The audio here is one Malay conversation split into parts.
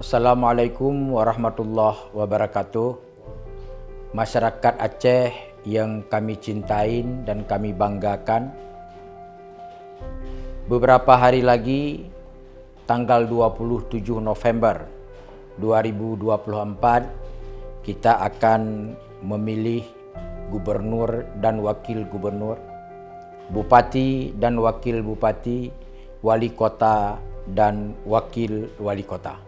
Assalamualaikum warahmatullahi wabarakatuh. Masyarakat Aceh yang kami cintai dan kami banggakan, beberapa hari lagi tanggal 27 November 2024 kita akan memilih gubernur dan wakil gubernur, bupati dan wakil bupati, wali kota dan wakil wali kota.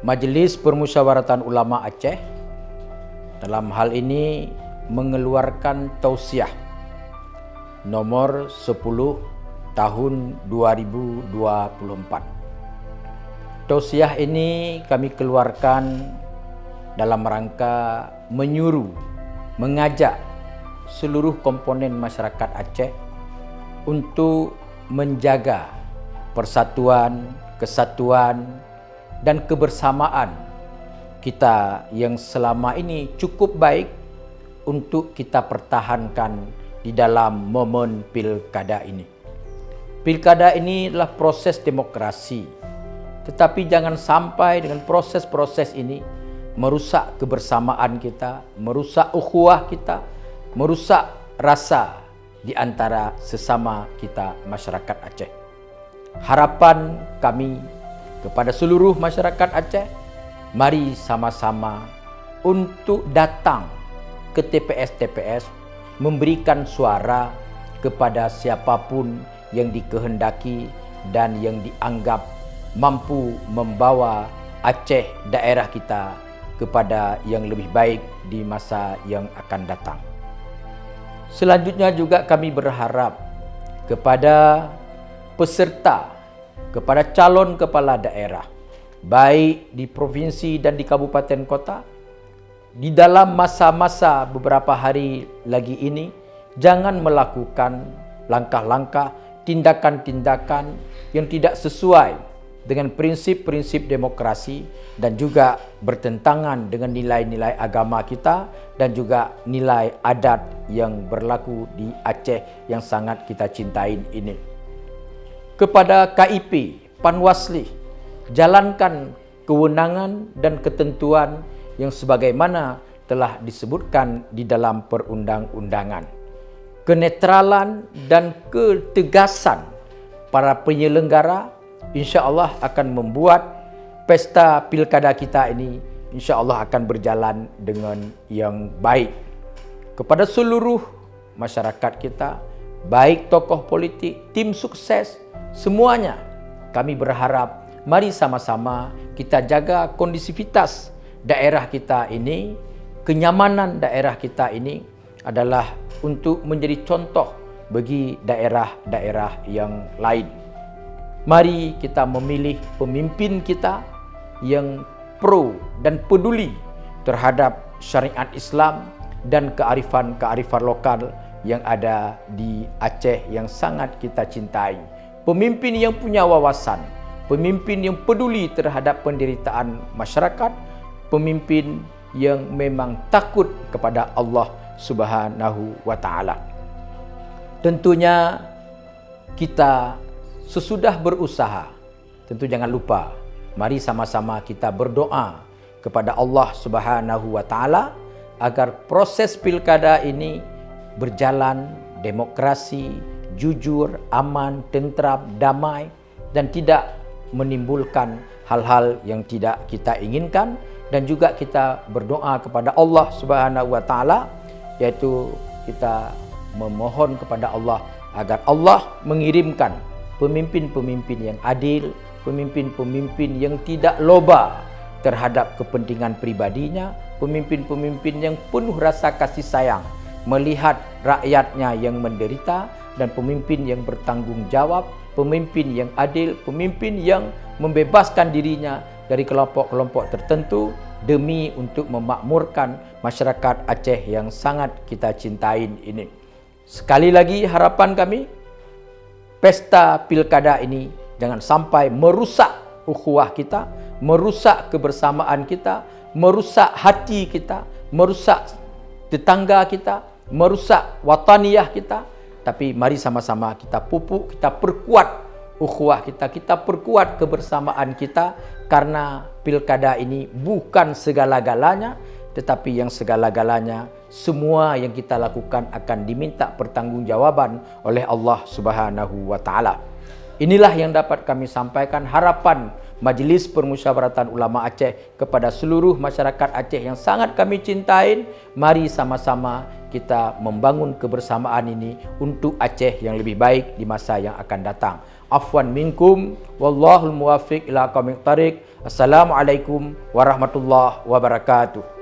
Majelis Permusyawaratan Ulama Aceh dalam hal ini mengeluarkan tausiah nomor 10 tahun 2024. Tausiah ini kami keluarkan dalam rangka menyuruh, mengajak seluruh komponen masyarakat Aceh untuk menjaga persatuan, kesatuan dan kebersamaan kita yang selama ini cukup baik untuk kita pertahankan di dalam momen pilkada ini. Pilkada ini adalah proses demokrasi, tetapi jangan sampai dengan proses-proses ini merusak kebersamaan kita, merusak ukhuwah kita, merusak rasa di antara sesama kita masyarakat Aceh. Harapan kami kepada seluruh masyarakat Aceh, mari sama-sama untuk datang ke TPS-TPS, memberikan suara kepada siapapun yang dikehendaki dan yang dianggap mampu membawa Aceh daerah kita kepada yang lebih baik di masa yang akan datang. Selanjutnya juga kami berharap kepada peserta, kepada calon kepala daerah, baik di provinsi dan di kabupaten kota, di dalam masa-masa beberapa hari lagi ini, jangan melakukan langkah-langkah, tindakan-tindakan yang tidak sesuai dengan prinsip-prinsip demokrasi dan juga bertentangan dengan nilai-nilai agama kita dan juga nilai adat yang berlaku di Aceh yang sangat kita cintai ini. Kepada KIP, Panwasli, jalankan kewenangan dan ketentuan yang sebagaimana telah disebutkan di dalam perundang-undangan. Kenetralan dan ketegasan para penyelenggara insya-Allah akan membuat pesta pilkada kita ini insya-Allah akan berjalan dengan yang baik. Kepada seluruh masyarakat kita, baik tokoh politik, tim sukses, semuanya kami berharap mari sama-sama kita jaga kondisivitas daerah kita ini, kenyamanan daerah kita ini adalah untuk menjadi contoh bagi daerah-daerah yang lain. Mari kita memilih pemimpin kita yang pro dan peduli terhadap syariat Islam dan kearifan-kearifan lokal yang ada di Aceh yang sangat kita cintai. Pemimpin yang punya wawasan, pemimpin yang peduli terhadap penderitaan masyarakat, pemimpin yang memang takut kepada Allah Subhanahu wa taala. Tentunya kita sesudah berusaha, tentu jangan lupa, mari sama-sama kita berdoa kepada Allah Subhanahu wa taala agar proses pilkada ini berjalan demokrasi, jujur, aman, tentram, damai dan tidak menimbulkan hal-hal yang tidak kita inginkan, dan juga kita berdoa kepada Allah Subhanahu wa taala, yaitu kita memohon kepada Allah agar Allah mengirimkan pemimpin-pemimpin yang adil, pemimpin-pemimpin yang tidak loba terhadap kepentingan pribadinya, pemimpin-pemimpin yang penuh rasa kasih sayang melihat rakyatnya yang menderita, dan pemimpin yang bertanggung jawab, pemimpin yang adil, pemimpin yang membebaskan dirinya dari kelompok-kelompok tertentu demi untuk memakmurkan masyarakat Aceh yang sangat kita cintai ini. Sekali lagi harapan kami, pesta pilkada ini jangan sampai merusak ukhuwah kita, merusak kebersamaan kita, merusak hati kita, merusak tetangga kita, merusak wataniyah kita. Tapi mari sama-sama kita pupuk, kita perkuat ukhuwah kita, kita perkuat kebersamaan kita, karena pilkada ini bukan segala-galanya, tetapi yang segala-galanya semua yang kita lakukan akan diminta pertanggungjawaban oleh Allah Subhanahu wa taala. Inilah yang dapat kami sampaikan, harapan Majlis Permusyawaratan Ulama Aceh kepada seluruh masyarakat Aceh yang sangat kami cintai. Mari sama-sama kita membangun kebersamaan ini untuk Aceh yang lebih baik di masa yang akan datang. Afwan minkum, wallahul muwaffiq ila aqwamit thariq. Assalamualaikum warahmatullahi wabarakatuh.